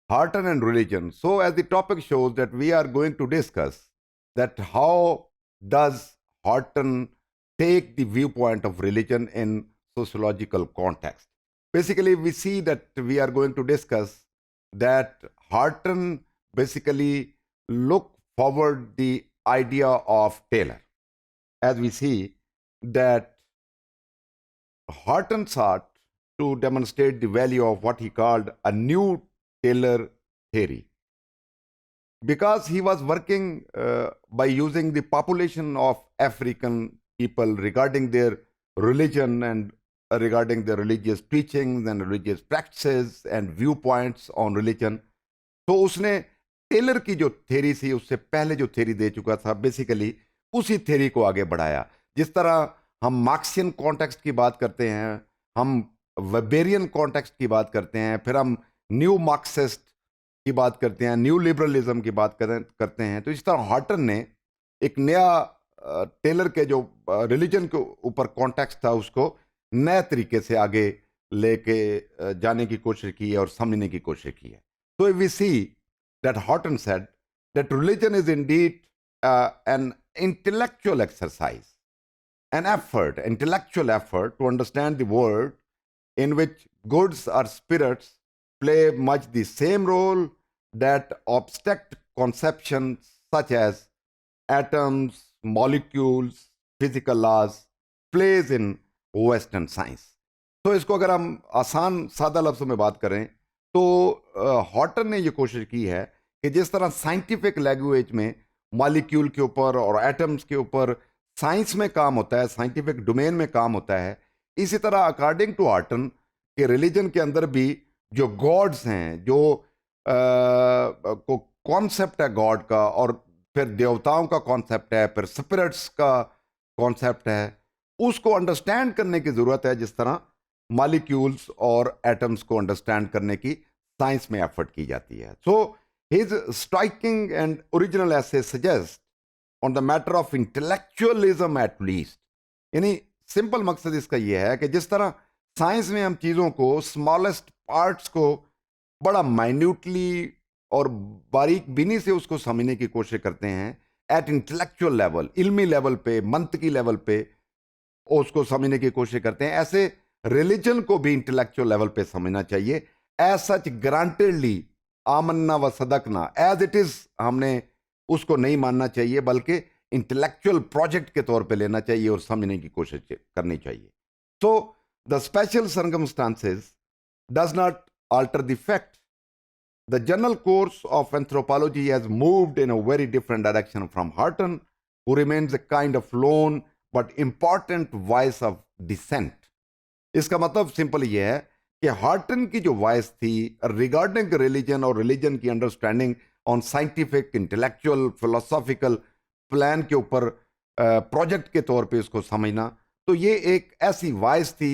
Horton and religion. So, as the topic shows, that we are going to discuss that how does Horton take the viewpoint of religion in sociological context. Basically, we see that we are going to discuss that Horton basically look forward the idea of Taylor, as we see that Horton sought to demonstrate the value of what he called a new Taylor theory, because he was working by using the population of African people regarding their religion and regarding their religious teachings and religious practices and viewpoints on religion. तो उसने Taylor की जो theory थी, उससे पहले जो theory दे चुका था, बेसिकली उसी थेरी को आगे बढ़ाया. जिस तरह हम मार्क्सियन कॉन्टेक्स्ट की बात करते हैं, हम वेबेरियन कॉन्टेक्स्ट की बात करते हैं, फिर हम न्यू मार्क्सिस्ट की बात करते हैं, न्यू लिबरलिज्म की बात करते हैं, तो इस तरह हॉटन ने एक नया टेलर के जो रिलीजन के ऊपर कॉन्टेक्स्ट था उसको नए तरीके से आगे लेके जाने की कोशिश की है और समझने की कोशिश की है. So we see that Horton said that religion is indeed an intellectual exercise, an effort, intellectual effort to understand the world in which goods or spirits play much the same role that abstract conceptions such as atoms, molecules, physical laws plays in Western science. तो इसको अगर हम आसान सादा लफ्ज़ों में बात करें तो हॉटन ने ये कोशिश की है कि जिस तरह साइंटिफिक लैंग्वेज में मॉलिक्यूल के ऊपर और एटम्स के ऊपर साइंस में काम होता है, साइंटिफिक डोमेन में काम होता है, इसी तरह अकॉर्डिंग टू हॉटन के रिलीजन के अंदर भी जो गॉड्स हैं, जो कॉन्सेप्ट है गॉड का, और फिर देवताओं का कॉन्सेप्ट है, फिर स्पिरिट्स का कॉन्सेप्ट है, उसको अंडरस्टैंड करने की ज़रूरत है जिस तरह मॉलिक्यूल्स और एटम्स को अंडरस्टैंड करने की साइंस में एफर्ट की जाती है. So his striking and original ऐसे suggest on the matter of intellectualism at least, यानी सिंपल मकसद इसका यह है कि जिस तरह साइंस में हम चीज़ों को, स्मॉलेस्ट पार्ट्स को बड़ा माइन्यूटली और बारीक बीनी से उसको समझने की कोशिश करते हैं, एट इंटेलेक्चुअल लेवल, इल्मी लेवल पे, मंतकी लेवल पे उसको समझने की कोशिश करते हैं, ऐसे रिलीजन को भी इंटेलेक्चुअल लेवल पे समझना चाहिए. एज सच ग्रांटेडली आमन्ना व सदकना एज इट इज हमने उसको नहीं मानना चाहिए, बल्कि इंटेलेक्चुअल प्रोजेक्ट के तौर पे लेना चाहिए और समझने की कोशिश करनी चाहिए. So the special circumstances does not alter the fact. The general course of anthropology has moved in a very different direction from Horton, who remains a kind of lone but important voice of dissent. इसका मतलब simple ये है कि Horton की जो voice थी regarding religion और religion की understanding on scientific, intellectual, philosophical plan के ऊपर प्रोजेक्ट के तौर पे इसको समझना, तो ये एक ऐसी वॉइस थी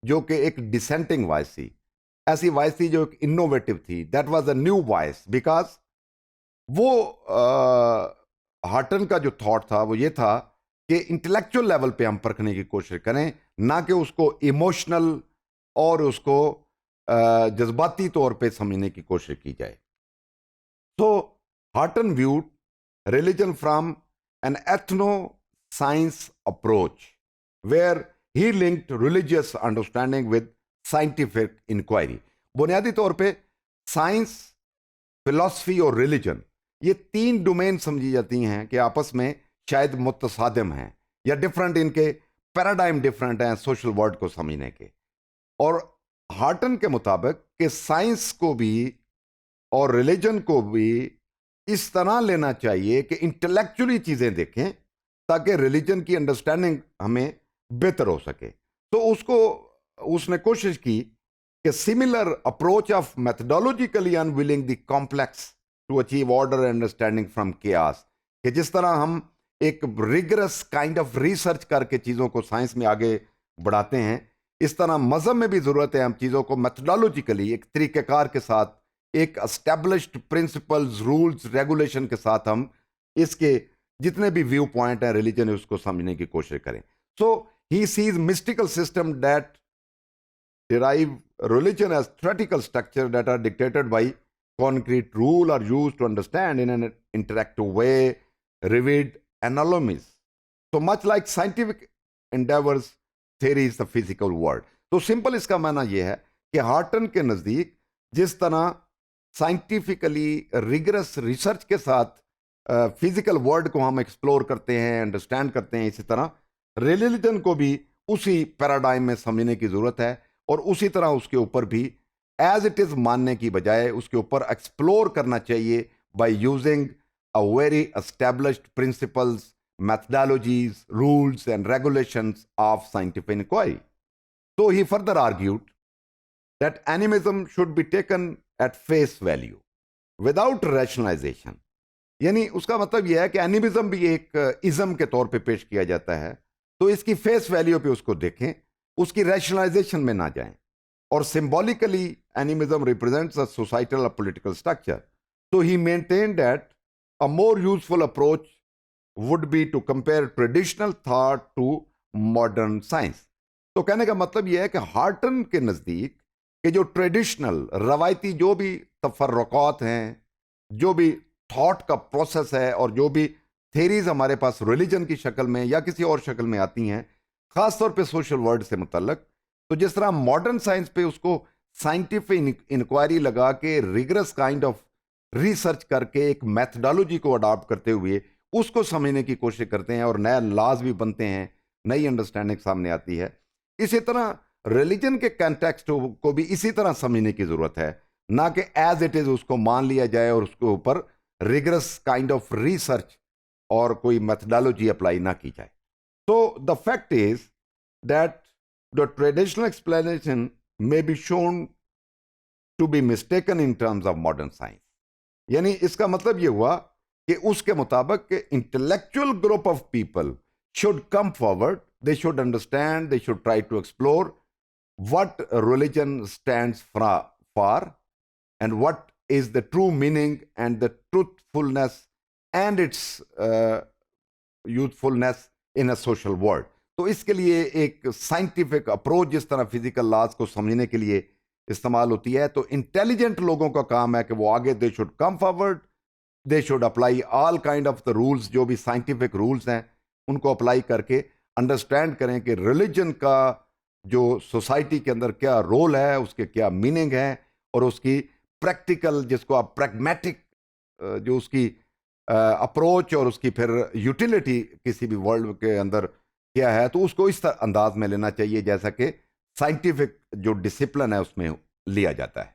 जो कि एक डिसेंटिंग वॉइस थी, ऐसी वॉइस थी जो एक इनोवेटिव थी. That was a new voice, because वो हॉर्टन का जो थॉट था वो ये था कि इंटेलेक्चुअल लेवल पे हम परखने की कोशिश करें, ना कि उसको इमोशनल और उसको जज्बाती तौर पे समझने की कोशिश की जाए. So Horton viewed religion from an ethnoscience approach where he linked religious understanding with scientific inquiry. बुनियादी तौर पे साइंस, फिलॉसफी और रिलीजन, ये तीन डोमेन समझी जाती हैं कि आपस में शायद मुतसादिम हैं या डिफरेंट, इनके पैराडाइम डिफरेंट हैं सोशल वर्ल्ड को समझने के. और हॉर्टन के मुताबिक कि साइंस को भी और रिलीजन को भी इस तरह लेना चाहिए कि इंटेलेक्चुअली चीज़ें देखें ताकि रिलीजन की अंडरस्टैंडिंग हमें बेहतर हो सके. तो उसने कोशिश की कि similar approach of methodologically unveiling the complex to achieve order and understanding from chaos, कि जिस तरह हम एक रिगरस काइंड ऑफ रिसर्च करके चीज़ों को साइंस में आगे बढ़ाते हैं, इस तरह मजहब में भी ज़रूरत है हम चीज़ों को मैथडोलॉजिकली एक तरीक़ेकार के साथ, एक एस्टेब्लिश्ड प्रिंसिपल्स, रूल्स, रेगुलेशन के साथ हम इसके जितने भी व्यू पॉइंट हैं रिलीजन है उसको समझने की कोशिश करें. So he sees mystical system that derive religion as theoretical structure that are dictated by concrete rule are used to understand in an interactive way vivid anomalies. So much like scientific endeavors, theory is the physical world. तो simple इसका माना यह है कि Horton के नज़दीक जिस तरह साइंटिफिकली रिगरस रिसर्च के साथ फिजिकल वर्ल्ड को हम एक्सप्लोर करते हैं, अंडरस्टैंड करते हैं, इसी तरह रिलीजन को भी उसी पैराडाइम में समझने की ज़रूरत है और उसी तरह उसके ऊपर भी एज इट इज़ मानने की बजाय उसके ऊपर एक्सप्लोर करना चाहिए by using a very established principles, methodologies, rules, and regulations of scientific inquiry. So he further argued that animism should be taken at face value without rationalization. यानी उसका मतलब यह है कि एनिमिज्म भी एक इज्म के तौर पे पेश किया जाता है, तो इसकी फेस वैल्यू पे उसको देखें, उसकी रैशनलाइजेशन में ना जाएं. और symbolically animism represents a societal और political structure. So he maintained that a more useful approach would be to compare traditional thought to modern science. तो कहने का मतलब यह है कि हार्टन के नज़दीक कि जो ट्रेडिशनल रवायती जो भी तफर्रक़ात हैं, जो भी थॉट का प्रोसेस है और जो भी थेरीज हमारे पास रिलीजन की शक्ल में या किसी और शक्ल में आती हैं, ख़ास तौर पे सोशल वर्ल्ड से मुतल्लक, तो जिस तरह मॉडर्न साइंस पे उसको साइंटिफिक इंक्वायरी लगा के रिगरस काइंड ऑफ रिसर्च करके एक मैथडोलॉजी को अडॉप्ट करते हुए उसको समझने की कोशिश करते हैं और नया लॉज भी बनते हैं, नई अंडरस्टैंडिंग सामने आती है. इसी तरह रिलीजन के कॉन्टेक्स्ट को भी इसी तरह समझने की ज़रूरत है, ना कि एज इट इज़ उसको मान लिया जाए और उसके ऊपर रिगरस काइंड ऑफ रिसर्च और कोई मैथडोलॉजी अप्लाई ना की जाए. तो the fact is that the traditional explanation may be shown to be mistaken in terms of modern science. यानी इसका मतलब ये हुआ कि उसके मुताबिक intellectual group of people should come forward, they should understand, they should try to explore what religion stands for and what is the true meaning and the truthfulness and its usefulness in a social world. तो इसके लिए एक scientific approach जिस तरह physical laws को समझने के लिए इस्तेमाल होती है, तो इंटेलिजेंट लोगों का काम है कि वो आगे they should come forward, they should apply all kind of the rules, जो भी साइंटिफिक रूल्स हैं उनको अप्लाई करके अंडरस्टैंड करें कि रिलीजन का जो सोसाइटी के अंदर क्या रोल है, उसके क्या मीनिंग है और उसकी प्रैक्टिकल, जिसको आप प्रैग्मेटिक, जो उसकी अप्रोच और उसकी फिर यूटिलिटी किसी भी वर्ल्ड के अंदर क्या है, तो उसको इस अंदाज में लेना चाहिए जैसा कि साइंटिफिक जो डिसिप्लिन है उसमें लिया जाता है.